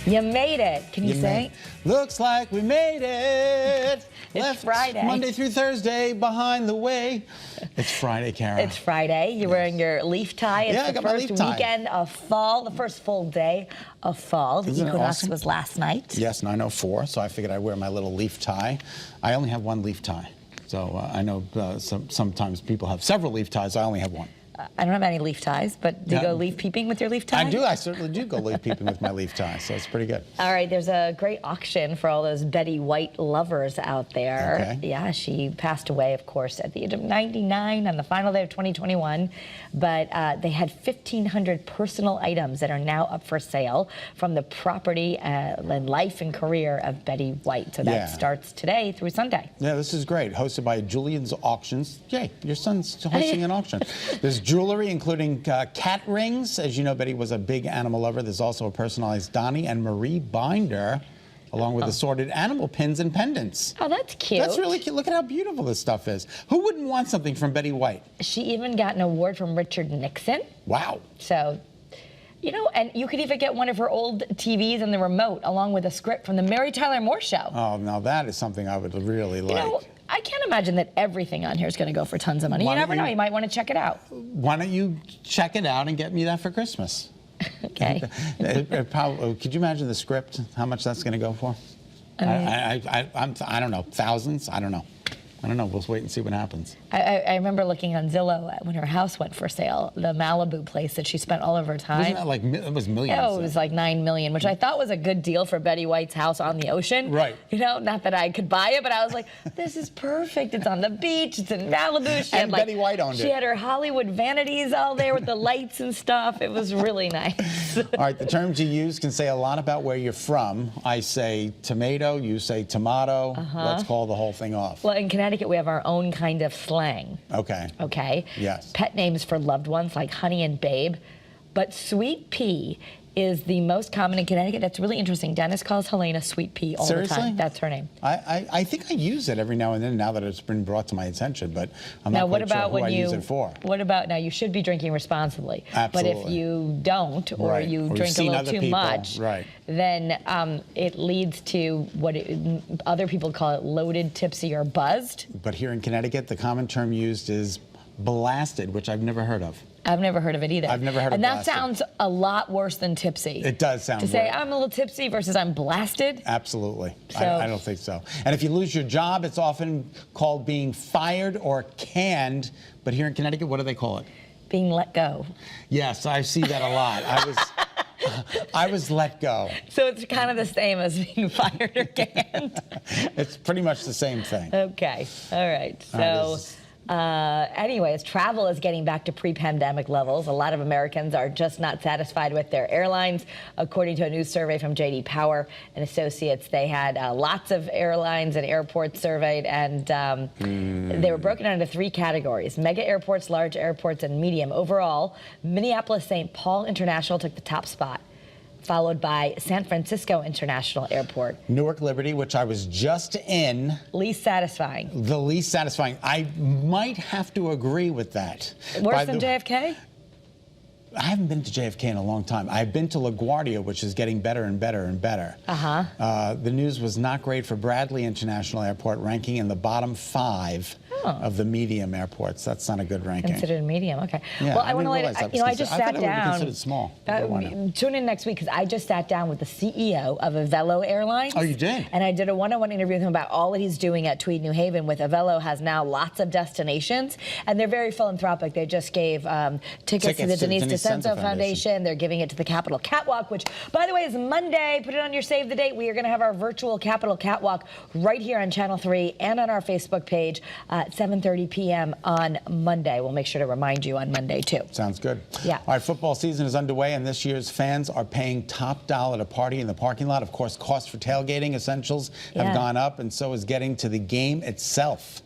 You made it. Can you sing? Looks like we made it. It's Friday. Monday through Thursday, behind the way. It's Friday, Kara. It's Friday. You're wearing your leaf tie. It's I the got my first leaf tie. weekend of fall, the first full day of fall. The Isn't it equinox awesome? was last night. Yes, 9:04, so I figured I'd wear my little leaf tie. I only have one leaf tie. So I know sometimes people have several leaf ties. I only have one. I don't have any leaf ties, but do you go leaf peeping with your leaf tie? I do. I certainly do go leaf peeping with my leaf tie, so it's pretty good. All right, there's a great auction for all those Betty White lovers out there. Okay. Yeah, she passed away, of course, at the age of 99 on the final day of 2021. But they had 1,500 personal items that are now up for sale from the property and life and career of Betty White. So that starts today through Sunday. Yeah, this is great. Hosted by Julian's Auctions. Yay, your son's hosting an auction. There's jewelry, including cat rings. As you know, Betty was a big animal lover. There's also a personalized Donnie and Marie binder, along with assorted animal pins and pendants. Oh, that's cute. That's really cute. Look at how beautiful this stuff is. Who wouldn't want something from Betty White? She even got an award from Richard Nixon. Wow. So, you know, and you could even get one of her old TVs and the remote, along with a script from the Mary Tyler Moore Show. Oh, now that is something I would really like. You know, I can't imagine that everything on here is going to go for tons of money. You never know. You might want to check it out. Why don't you check it out and get me that for Christmas? Okay. Could you imagine the script? How much that's going to go for? I don't know. Thousands? I don't know. We'll wait and see what happens. I remember looking on Zillow when her house went for sale, the Malibu place that she spent all of her time. Wasn't that like, it was millions? Oh, it was like $9 million, which I thought was a good deal for Betty White's house on the ocean. Right. You know, not that I could buy it, but I was like, this is perfect. It's on the beach. It's in Malibu. She had, Betty White owned it. She had her Hollywood vanities all there with the lights and stuff. It was really nice. All right, the terms you use can say a lot about where you're from. I say tomato, you say tomato. Let's call the whole thing off. Well, in Connecticut, we have our own kind of slang. Okay. Okay? Yes. Pet names for loved ones like Honey and Babe. But Sweet Pea is the most common in Connecticut. That's really interesting. Dennis calls Helena Sweet Pea all the time. That's her name. I think I use it every now and then now that it's been brought to my attention, but I'm not quite sure who I use it for. What about, now you should be drinking responsibly. Absolutely. But if you don't, or you drink a little too much, then it leads to what other people call it loaded, tipsy, or buzzed. But here in Connecticut, the common term used is blasted, which I've never heard of. I've never heard of it either. I've never heard of blasted. And that sounds a lot worse than tipsy. It does sound worse. To say I'm a little tipsy versus I'm blasted? Absolutely. So, I don't think so. And if you lose your job, it's often called being fired or canned. But here in Connecticut, what do they call it? Being let go. Yes, I see that a lot. I was let go. So it's kind of the same as being fired or canned? It's pretty much the same thing. Okay. All right. So... anyways, travel is getting back to pre-pandemic levels. A lot of Americans are just not satisfied with their airlines. According to a new survey from J.D. Power and Associates, they had lots of airlines and airports surveyed, and they were broken down into three categories: mega airports, large airports, and medium. Overall, Minneapolis-St. Paul International took the top spot, followed by San Francisco International Airport. Newark Liberty, which I was just in. Least satisfying. The least satisfying. I might have to agree with that. Worse than JFK? I haven't been to JFK in a long time. I've been to LaGuardia, which is getting better and better and better. The news was not great for Bradley International Airport, ranking in the bottom 5 of the medium airports. That's not a good ranking. Considered medium, okay. Yeah, well, I want to let you know, I just sat down. I considered small. Tune in next week, because I just sat down with the CEO of Avelo Airlines. Oh, you did? And I did a one-on-one interview with him about all that he's doing at Tweed, New Haven. With Avelo has now lots of destinations, and they're very philanthropic. They just gave tickets to the Denise DeCenzo Foundation. They're giving it to the Capitol Catwalk, which, by the way, is Monday. Put it on your save the date. We are going to have our virtual Capitol Catwalk right here on Channel 3 and on our Facebook page at 7:30 p.m. on Monday. We'll make sure to remind you on Monday, too. Sounds good. Yeah. All right, football season is underway, and this year's fans are paying top dollar to party in the parking lot. Of course, costs for tailgating essentials have gone up, and so is getting to the game itself.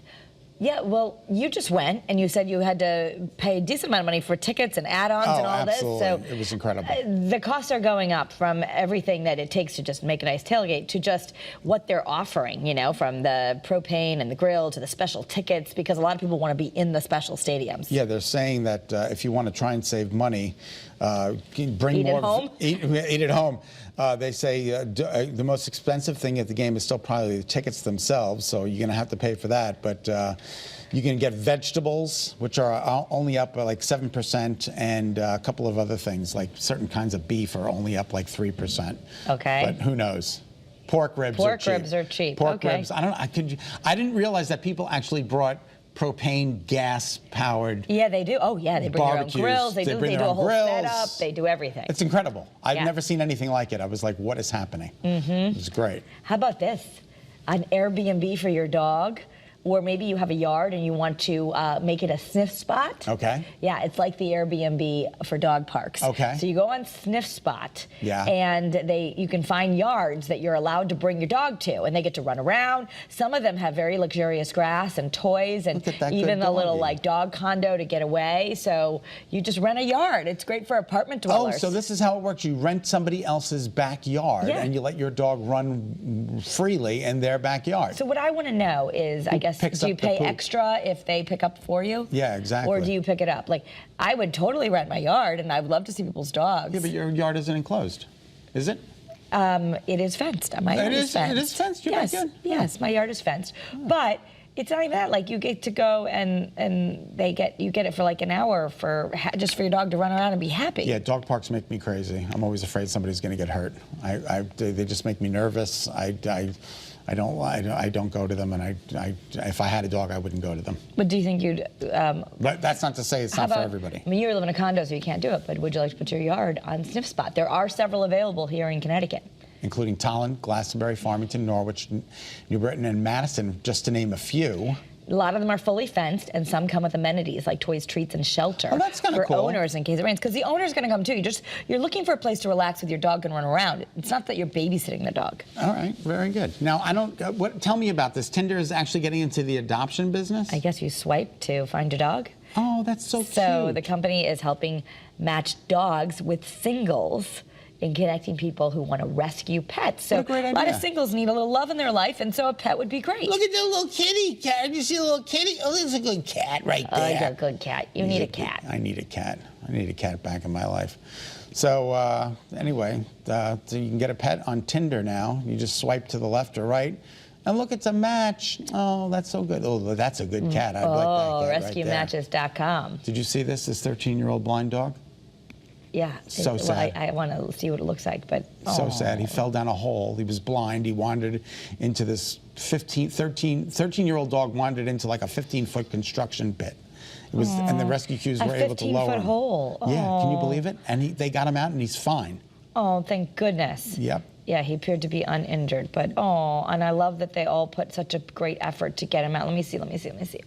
Yeah, well, you just went, and you said you had to pay a decent amount of money for tickets and add-ons and all absolutely. this. So it was incredible. The costs are going up from everything that it takes to just make a nice tailgate to just what they're offering, you know, from the propane and the grill to the special tickets, because a lot of people want to be in the special stadiums. Yeah, they're saying that if you want to try and save money, bring Eat more. at home? Eat at home. They say the most expensive thing at the game is still probably the tickets themselves, so you're going to have to pay for that. But you can get vegetables, which are only up by like 7%, and a couple of other things, like certain kinds of beef are only up like 3%. Okay. But who knows? Pork ribs are cheap. Pork ribs. I didn't realize that people actually brought propane gas powered. Yeah, they do. Oh, yeah, they bring their own barbecues. grills. They do a whole setup. They do everything. It's incredible. I've Yeah. never seen anything like it. I was like, what is happening? It was great. How about this? An Airbnb for your dog, or maybe you have a yard and you want to make it a sniff spot. Okay. Yeah, it's like the Airbnb for dog parks. Okay. So you go on Sniff Spot, Yeah. and you can find yards that you're allowed to bring your dog to, and they get to run around. Some of them have very luxurious grass and toys, and Look at that even good a little doggy. like dog condo to get away. So you just rent a yard. It's great for apartment Oh, dwellers. so this is how it works. You rent somebody else's backyard, Yeah. and you let your dog run freely in their backyard. So what I want to know is, I guess, picks do you up the pay poop? extra if they pick up for you? Yeah, exactly. Or do you pick it up? Like, I would totally rent my yard, and I would love to see people's dogs. Yeah, but your yard isn't enclosed, is it? It is fenced. My yard is fenced. It is fenced? Your Yes, backyard? yes, my yard is fenced. But it's not even that. Like, you get to go and you get it for like an hour just for your dog to run around and be happy. Yeah, dog parks make me crazy. I'm always afraid somebody's going to get hurt. They just make me nervous. I don't go to them, and if I had a dog, I wouldn't go to them. But do you think you'd? But that's not to say it's not for everybody. I mean, you live in a condo, so you can't do it. But would you like to put your yard on Sniff Spot? There are several available here in Connecticut, Including Tolland, Glastonbury, Farmington, Norwich, New Britain, and Madison, just to name a few. A lot of them are fully fenced, and some come with amenities like toys, treats, and shelter. Oh, that's kinda cool. For owners in case it rains, because the owner's going to come too. You're looking for a place to relax with your dog and run around. It's not that you're babysitting the dog. All right, very good. Now, tell me about this. Tinder is actually getting into the adoption business? I guess you swipe to find a dog. Oh, that's so cute. So the company is helping match dogs with singles in connecting people who want to rescue pets. So What a great lot idea. of singles need a little love in their life, and so a pet would be great. Look at the little kitty cat. Did you see the little kitty? Oh, there's a good cat right Oh, there. you're a good cat. You need a cat. I need a cat. I need a cat back in my life. So anyway, so you can get a pet on Tinder now. You just swipe to the left or right. And look, it's a match. Oh, that's so good. Oh, that's a good cat. I'd like that cat right there. RescueMatches.com. Did you see this 13-year-old blind dog? Yeah. So sad. I want to see what it looks like, but So sad. He fell down a hole. He was blind. He wandered into this 13-year-old dog wandered into like a 15-foot construction pit. It was, and the rescue crews were able to lower him. 15-foot hole. Yeah, can you believe it? And they got him out, and he's fine. Oh, thank goodness. Yep. Yeah, he appeared to be uninjured, but and I love that they all put such a great effort to get him out. Let me see.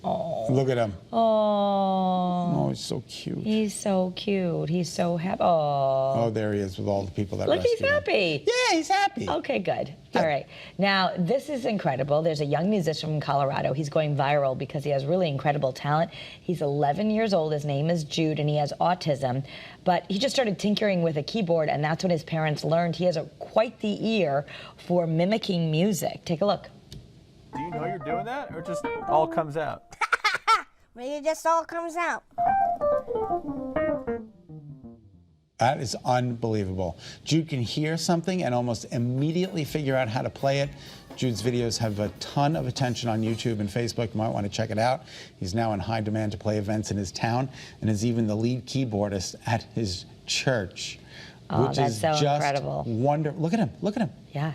Oh. Look at him. Oh. Oh, he's so cute. He's so cute. He's so happy. Oh, there he is with all the people that Look, he's rescued him. happy. Yeah, he's happy. Okay, good. All right. Now, this is incredible. There's a young musician from Colorado. He's going viral because he has really incredible talent. He's 11 years old. His name is Jude, and he has autism. But he just started tinkering with a keyboard, and that's when his parents learned he has quite the ear for mimicking music. Take a look. Do you know you're doing that, or just all comes out? Maybe it just all comes out. That is unbelievable. Jude can hear something and almost immediately figure out how to play it. Jude's videos have a ton of attention on YouTube and Facebook. You might want to check it out. He's now in high demand to play events in his town and is even the lead keyboardist at his church. Oh, which that's is so just incredible. wonderful. Look at him. Look at him. Yeah.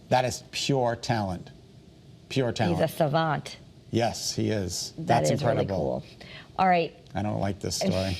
That is pure talent. Pure talent. He's a savant. Yes, he is. That That's is incredible. really cool. All right. I don't like this story.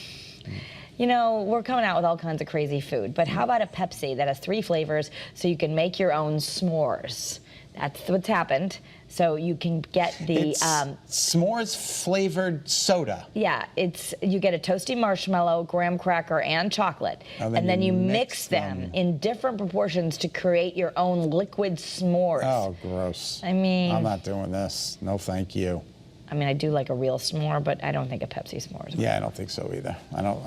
You know, we're coming out with all kinds of crazy food, but how about a Pepsi that has 3 flavors so you can make your own s'mores? That's what's happened. So you can get the It's s'mores flavored soda. yeah, you get a toasty marshmallow, graham cracker, and chocolate, and then you mix them in different proportions to create your own liquid s'mores. Oh, gross. I mean, I'm not doing this. No, thank you. I mean, I do like a real s'more, but I don't think a Pepsi s'more is. Yeah, I don't think so either. I don't.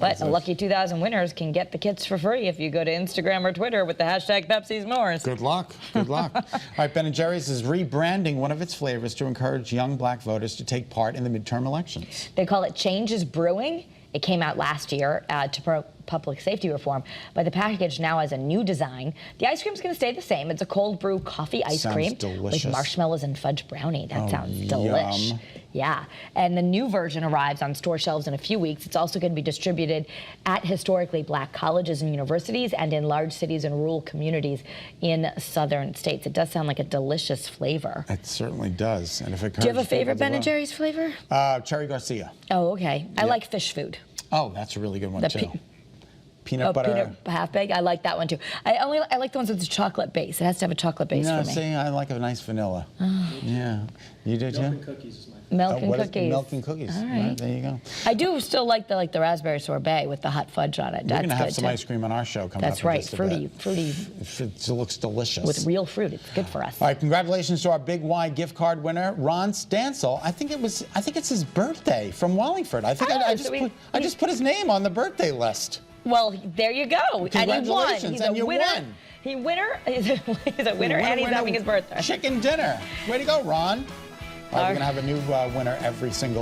But a lucky 2,000 winners can get the kits for free if you go to Instagram or Twitter with the hashtag Pepsi S'mores. Good luck. Good luck. All right, Ben & Jerry's is rebranding one of its flavors to encourage young black voters to take part in the midterm elections. They call it Change is Brewing, It came out last year to promote public safety reform, but the package now has a new design. The ice cream is going to stay the same. It's a cold brew coffee ice cream delicious. with marshmallows and fudge brownie. That sounds delish. Yeah, and the new version arrives on store shelves in a few weeks. It's also going to be distributed at historically black colleges and universities and in large cities and rural communities in southern states. It does sound like a delicious flavor. It certainly does. And if it Do you have a favorite Ben & Jerry's flavor? Cherry Garcia. Oh, okay. I like fish food. Oh, that's a really good one, too. Peanut butter. Peanut half baked. I like that one too. I like the ones with the chocolate base. It has to have a chocolate base for me. See, I like a nice vanilla. Yeah, you do too. Milk and cookies is my favorite. Milk and cookies. Milk and cookies. All right. There you go. I do still like the raspberry sorbet with the hot fudge on it. We're gonna have good some too. ice cream on our show coming up. That's right. In just a Fruity. bit. It looks delicious. With real fruit. It's good for us. All right, congratulations to our Big Y gift card winner, Ron Stansel. I think it's his birthday from Wallingford. I think I just put his name on the birthday list. Well, there you go. Congratulations, and you won. He's a winner, and he's having his birthday. Chicken dinner. Way to go, Ron. All right, we're going to have a new winner every single